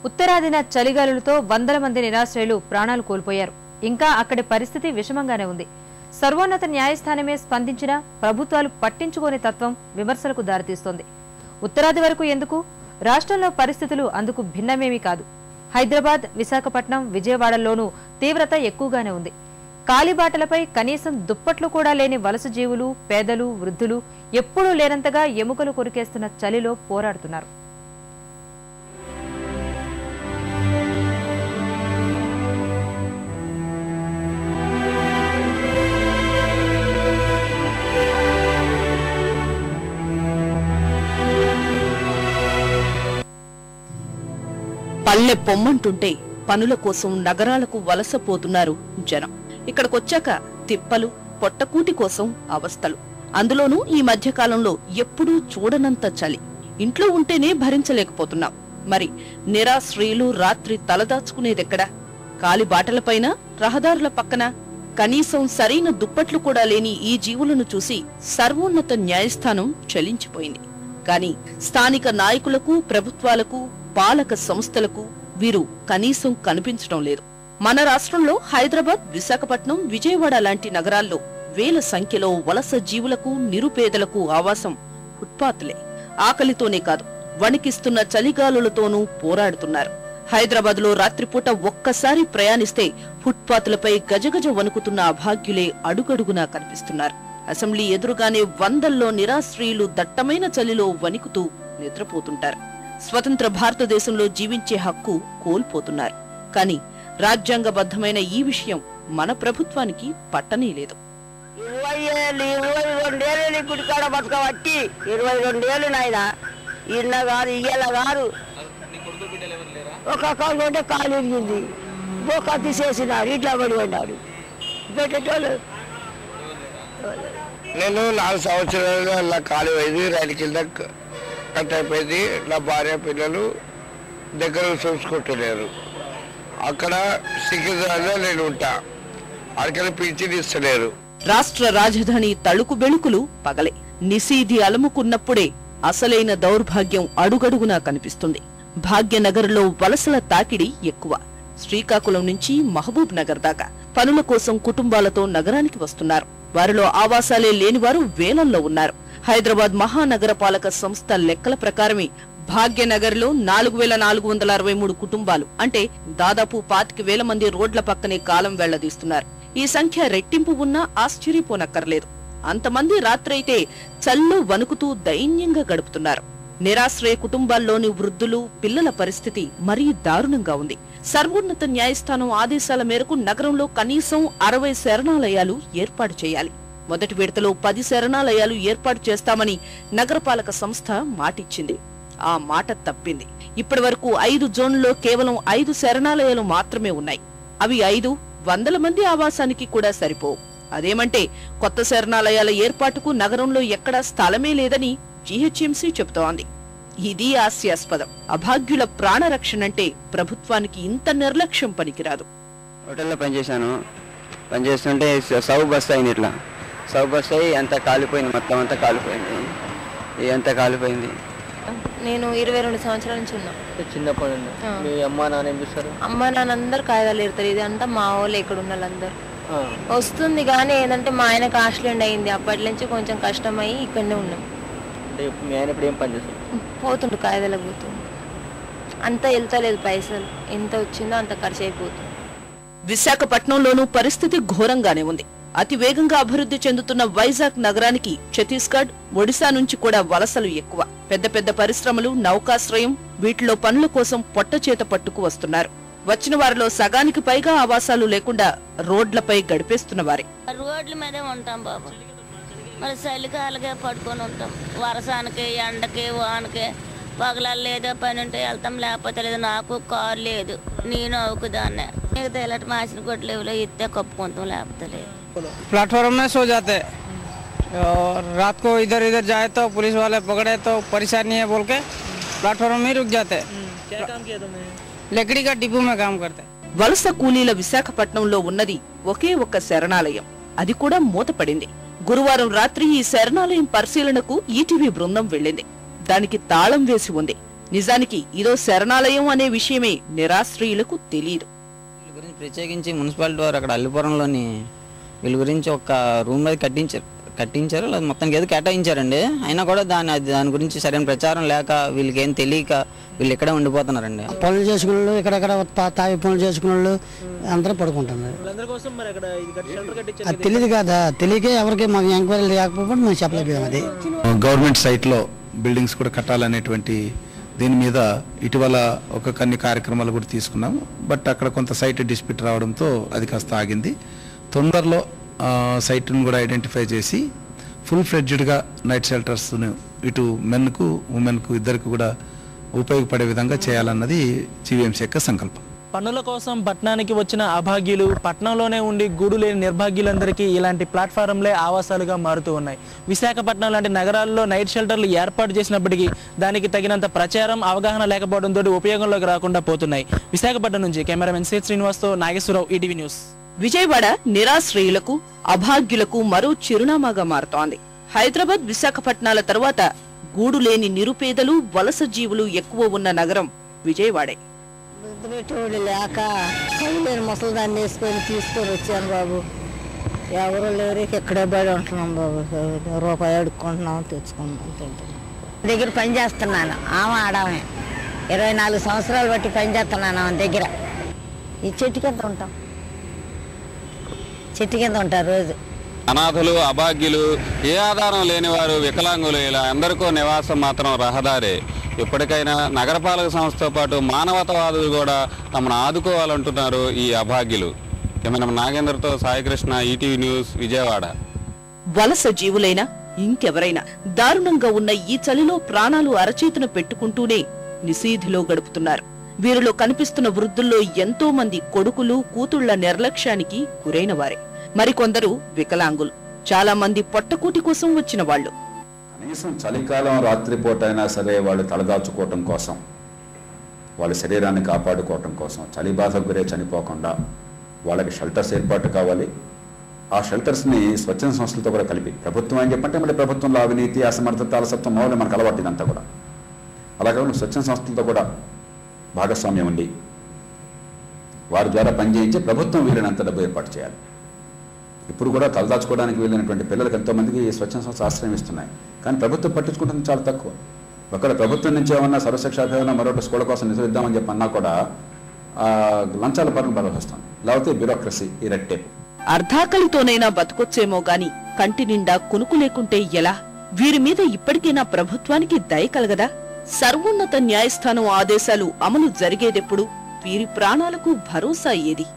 ఉత్తరాదిన చలిగాలులతో వందల మంది నిరాశ్రయులు ప్రాణాలు కోల్పోయారు. ఇంకా అక్కడి పరిస్థితి విషమంగానే ఉంది. సర్వోన్నత న్యాయస్థానమే స్పందించినా ప్రభుత్వాలు పట్టించుకోని తత్వం విమర్శలకు దారితీస్తోంది. ఉత్తరాది వరకు ఎందుకు? రాష్ట్రంలో పరిస్థితులు అందుకు భిన్నమేమీ కాదు. హైదరాబాద్, విశాఖపట్నం, విజయవాడల్లోనూ తీవ్రత ఎక్కువగానే ఉంది. కాలిబాటలపై కనీసం దుప్పట్లు కూడా లేని వలస జీవులు, పేదలు, వృద్ధులు ఎప్పుడూ లేనంతగా ఎముకలు కొరికేస్తున్న చలిలో పోరాడుతున్నారు. పల్లె పొమ్మంటుంటే పనుల కోసం నగరాలకు వలసపోతున్నారు జనం. ఇక్కడికొచ్చాక తిప్పలు, పొట్టకూటి కోసం అవస్థలు. అందులోనూ ఈ మధ్యకాలంలో ఎప్పుడూ చూడనంత చలి. ఇంట్లో ఉంటేనే భరించలేకపోతున్నాం. మరి నిరాశ్రయులు రాత్రి తలదాచుకునేదెక్కడా? కాలిబాటలపైన, రహదారుల పక్కన కనీసం సరైన దుప్పట్లు కూడా లేని ఈ జీవులను చూసి సర్వోన్నత న్యాయస్థానం చలించిపోయింది. కాని స్థానిక నాయకులకు, ప్రభుత్వాలకు, పాలక సంస్థలకు వీరు కనీసం కనిపించడం లేదు. మన రాష్ట్రంలో హైదరాబాద్, విశాఖపట్నం, విజయవాడ లాంటి నగరాల్లో వేల సంఖ్యలో వలస జీవులకు, నిరుపేదలకు ఆవాసం ఫుట్పాత్లే. ఆకలితోనే కాదు, వణికిస్తున్న చలిగాలులతోనూ పోరాడుతున్నారు. హైదరాబాద్ లో రాత్రిపూట ఒక్కసారి ప్రయాణిస్తే ఫుట్పాత్లపై గజగజ వణుకుతున్న అభాగ్యులే అడుగడుగునా కనిపిస్తున్నారు. అసెంబ్లీ ఎదురుగానే వందల్లో నిరాశ్రయులు దట్టమైన చలిలో వణికుతూ నిద్రపోతుంటారు. స్వతంత్ర భారతదేశంలో జీవించే హక్కు కోల్పోతున్నారు. కాని రాజ్యాంగబద్ధమైన ఈ విషయం మన ప్రభుత్వానికి పట్టనే లేదు. 22 గుడికాడ బతకబట్టి 22 నాయన ఇన్న గారు ఇయ్యాల గారు ఒక అకౌంట్ కాలు ఇరిగింది, బొక్క తీసేసినాడు, ఇట్లా పడి ఉన్నాడు. పెట్టేటోళ్ళు నేను 4 సంవత్సరాలు అలా కాలు అయింది, రైలు కింద కట్ అయిపోయింది. నా భార్య పిల్లలు దగ్గర చూసుకుంటున్నారు. అక్కడ సికింద్రాబాద్లో నేను ఉంటా, అక్కడ పింఛన్ ఇస్తలేరు. రాష్ట్ర రాజధాని తళుకు బెళుకులు పగలే. నిశీధి అలుముకున్నప్పుడే అసలైన దౌర్భాగ్యం అడుగడుగునా కనిపిస్తుంది. భాగ్యనగర్లో వలసల తాకిడి ఎక్కువ. శ్రీకాకుళం నుంచి మహబూబ్ నగర్ దాకా పనుల కోసం కుటుంబాలతో నగరానికి వస్తున్నారు. వారిలో ఆవాసాలే లేనివారు వేలల్లో ఉన్నారు. హైదరాబాద్ మహానగరపాలక సంస్థ లెక్కల ప్రకారమే భాగ్యనగర్ లో 4463 కుటుంబాలు, అంటే దాదాపు 25,000 మంది రోడ్ల పక్కనే కాలం వెళ్లదీస్తున్నారు. ఈ సంఖ్య రెట్టింపు ఉన్నా ఆశ్చర్యపోనక్కర్లేదు. అంతమంది రాత్రైతే చల్లో వణుకుతూ దైన్యంగా గడుపుతున్నారు. నిరాశ్రయ కుటుంబాల్లోని వృద్ధులు, పిల్లల పరిస్థితి మరీ దారుణంగా ఉంది. సర్వోన్నత న్యాయస్థానం ఆదేశాల మేరకు నగరంలో కనీసం 60 శరణాలయాలు ఏర్పాటు చేయాలి. మొదటి విడతలో 10 శరణాలయాలు ఏర్పాటు చేస్తామని నగరపాలక సంస్థ మాటిచ్చింది. ఆ మాట తప్పింది. ఇప్పటి వరకు 5 జోన్లలో కేవలం 5 శరణాలయాలు మాత్రమే ఉన్నాయి. అవి 500 మంది ఆవాసానికి కూడా సరిపోవు. అదేమంటే కొత్త శరణాలయాల ఏర్పాటుకు నగరంలో ఎక్కడా స్థలమే లేదని జీహెచ్ఎంసీ చెబుతోంది. ఇది హాస్యాస్పదం. అభాగ్యుల ప్రాణరక్షణంటే ప్రభుత్వానికి ఇంత నిర్లక్ష్యం పనికిరాదు. హోటల్లో పనిచేస్తుంటే సౌ బస్ అయింది. ఇట్లా సౌ బస్ అయ్యి అంతా కాలిపోయింది, మొత్తం అంతా కాలిపోయింది. ఎంత కాలిపోయింది. నేను 22 సంవత్సరాల నుంచి ఉన్నా. చిన్నప్పటి నుండి మీ అమ్మా నాన్న ఏం చేస్తారు? అమ్మా నాన్న అందరు కాయదాలు ఎడతారు. ఇది అంతా మా వాళ్ళు ఇక్కడ ఉన్న వాళ్ళందరూ వస్తుంది. కానీ ఏంటంటే మా ఆయనకు ఆక్సిడెంట్ అయింది. అప్పటి నుంచి కొంచెం కష్టమయ్యి ఇక్కడనే ఉన్నాం. మీ ఆయన ఇప్పుడు ఏం పని చేస్తారు? పోతుండు, కాయదాలకు పోతుండు. అంత వెళ్తలేదు, పైసలు ఎంత వచ్చిందో అంత ఖర్చు అయిపోతుంది. విశాఖపట్నంలోనూ పరిస్థితి ఘోరంగానే ఉంది. అతి వేగంగా అభివృద్ధి చెందుతున్న వైజాగ్ నగరానికి ఛత్తీస్గఢ్, ఒడిశా నుంచి కూడా వలసలు ఎక్కువ. పెద్ద పెద్ద పరిశ్రమలు, నౌకాశ్రయం, వీటిలో పనుల కోసం పొట్టచేత పట్టుకు వస్తున్నారు. వచ్చిన వారిలో సగానికి పైగా ఆవాసాలు లేకుండా రోడ్లపై గడిపేస్తున్న వారే. రోడ్ల మీదే ఉంటాం బాబు. మరి చలికాలకే పడుకొని ఉంటాం. వర్షానికి, ఎండకి, వానకి పగలాలు ఏదో పని ఉంటే వెళ్తాం, లేకపోతే లేదు. నాకు కారు లేదు, నేను అవుకుదాన్నే. మిగతా ఇలాంటి మాసిన కొట్లేవులో ఇస్తే కప్పుకుంటాం, లేకపోతే లేదు. प्लेटफॉर्म में सो जाते और रात को इधर इधर जाए तो पुलिस वाले पकड़े तो परेशानी है बोल के प्लेटफॉर्म में रुक जाते। क्या काम किया तुमने? लकड़ी का डिपो में काम करते। వలస కూలీల విశాఖపట్నంలో ఉన్నది ఒకే ఒక్క శరణాలయం. అది కూడా మూతపడింది. గురువారం రాత్రి ఈ శరణాలయం పరిశీలనకు ఈటీవీ బృందం వెళ్లింది. దానికి తాళం వేసి ఉంది. నిజానికి ఇదో శరణాలయం అనే విషయమే నిరాశ్రయులకు తెలియదు. వీళ్ళ గురించి ప్రత్యేకించి మున్సిపాలిటీ వారు అక్కడ అల్లిపురంలోని వీళ్ళ గురించి ఒక రూమ్ అది కట్టించారు మొత్తానికి ఏదో కేటాయించారండి. అయినా కూడా దాని గురించి సరైన ప్రచారం లేక వీళ్ళకి ఏం తెలియక వీళ్ళు ఇక్కడే ఉండిపోతున్నారండి. పనులు చేసుకునే వాళ్ళు ఇక్కడెక్కడ తావి పనులు చేసుకునే వాళ్ళు అందరూ పడుకుంటున్నారు. అది తెలియదు కదా, తెలియకే ఎవరికి మాకు ఎంక్వైరీ లేకపోతే మేము చెప్పలేకపోయాం. అది గవర్నమెంట్ సైట్లో బిల్డింగ్స్ కూడా కట్టాలనేటువంటి దీని మీద ఇటీవల కొన్ని కార్యక్రమాలు కూడా తీసుకున్నాము. బట్ అక్కడ కొంత సైట్ డిస్ప్యూట్ రావడంతో అది కాస్త ఆగింది. తొందరలో సైట్ను కూడా ఐడెంటిఫై చేసి ఫుల్ ఫ్లెడ్జ్డ్గా నైట్ షెల్టర్స్ను ఇటు మెన్కు ఉమెన్కు ఇద్దరికి కూడా ఉపయోగపడే విధంగా చేయాలన్నది జీవీఎంసీ యొక్క సంకల్పం. పనుల కోసం పట్టణానికి వచ్చిన అభాగ్యులు, పట్టణంలోనే ఉండి గూడు లేని నిర్భాగ్యులందరికీ ఇలాంటి ప్లాట్ఫారంలే ఆవాసాలుగా మారుతూ ఉన్నాయి. విశాఖపట్నం లాంటి నగరాల్లో నైట్ షెల్టర్లు ఏర్పాటు చేసినప్పటికీ దానికి తగినంత ప్రచారం, అవగాహన లేకపోవడంతో ఉపయోగంలోకి రాకుండా పోతున్నాయి. విశాఖపట్నం నుంచి కెమెరామెన్ సి శ్రీనివాస్తో నాగేశ్వరరావు, ఈటీవీ న్యూస్. విజయవాడ నిరాశ్రయులకు, అభాగ్యులకు మరో చిరునామాగా మారుతోంది. హైదరాబాద్, విశాఖపట్నాల తర్వాత గూడు లేని నిరుపేదలు, వలస జీవులు ఎక్కువ ఉన్న నగరం విజయవాడే. లేక లేని ముసలిదాన్ని వేసుకొని తీసుకొని వచ్చాను బాబు. ఎవరు లేరు, ఇక్కడే బడి ఉంటున్నాం బాబు. రూపాయి అడుక్కుంటున్నాం, తెచ్చుకుంటున్నాం, తింటున్నాం. దగ్గర పని చేస్తున్నాను. ఆమె ఆడమే 24 సంవత్సరాలు బట్టి పని చేస్తున్నాను ఆమె దగ్గర. ఈ చెట్టు కింద ఉంటాం, చెట్టు కింద ఉంటారు రోజు. అనాథులు, అభాగ్యులు, ఏ ఆధారం లేని వారు, వికలాంగులు, ఇలా అందరికీ నివాసం మాత్రం రహదారే. ఇప్పటికైనా నగరపాలక సంస్థతో పాటు మానవతావాదులు కూడా తమను ఆదుకోవాలంటున్నారు ఈ అభాగ్యులు. కెమెరామెన్ నాగేంద్రతో సాయికృష్ణ, ఈటీవీ న్యూస్, విజయవాడ. వలస జీవులైనా ఇంకెవరైనా దారుణంగా ఉన్న ఈ చలిలో ప్రాణాలు అరచేతున పెట్టుకుంటూనే నిశీధిలో గడుపుతున్నారు. వీరిలో కనిపిస్తున్న వృద్ధుల్లో ఎంతో మంది కొడుకులు, కూతుళ్ల నిర్లక్ష్యానికి గురైన వారే. మరికొందరు వికలాంగులు, చాలా మంది పొట్టకూటి కోసం వచ్చిన వాళ్ళు. కనీసం చలికాలం రాత్రిపూట అయినా సరే వాళ్ళు తలదాచుకోవటం కోసం, వాళ్ళ శరీరాన్ని కాపాడుకోవటం కోసం, చలి బాధకు గురే చనిపోకుండా వాళ్ళకి షెల్టర్స్ ఏర్పాటు కావాలి. ఆ షెల్టర్స్ని స్వచ్ఛంద సంస్థలతో కూడా కలిపి, ప్రభుత్వం అని చెప్పంటే మళ్ళీ ప్రభుత్వంలో అవినీతి, అసమర్థత, అలసత్వం మౌలి మనకు అలవాటు ఇదంతా కూడా. అలాగే స్వచ్ఛంద సంస్థలతో కూడా భాగస్వామ్యం ఉండి వారి ద్వారా పనిచేయించి ప్రభుత్వం వీళ్ళనంత డబ్బు ఏర్పాటు చేయాలి. ఇప్పుడు కూడా తలదాచుకోవడానికి వీళ్ళైనటువంటి పిల్లలకు ఎంతోమందికి స్వచ్ఛంద సంస్థ ఆశ్రయం ఇస్తున్నాయి. కానీ ప్రభుత్వం పట్టించుకుంటుంది చాలా తక్కువ. ఒకవేళ ప్రభుత్వం నుంచి ఏమన్నా సర్వశిక్ష అభియానం మరొక స్కూళ్ళ కోసం నిధులు ఇద్దామని చెప్పి అన్నా కూడా లంచాల పరులు బలవస్తుంది. లేకపోతే బ్యూరోక్రసీ, ఈ రెడ్ టేప్. అర్ధాకలితోనైనా బతుకొచ్చేమో గాని కంటి నిండా కునుకు లేకుంటే ఎలా? వీరి మీద ఇప్పటికైనా ప్రభుత్వానికి దయ కలగదా? సర్వోన్నత న్యాయస్థానం ఆదేశాలు అమలు జరిగేదెప్పుడు? వీరి ప్రాణాలకు భరోసా ఏది?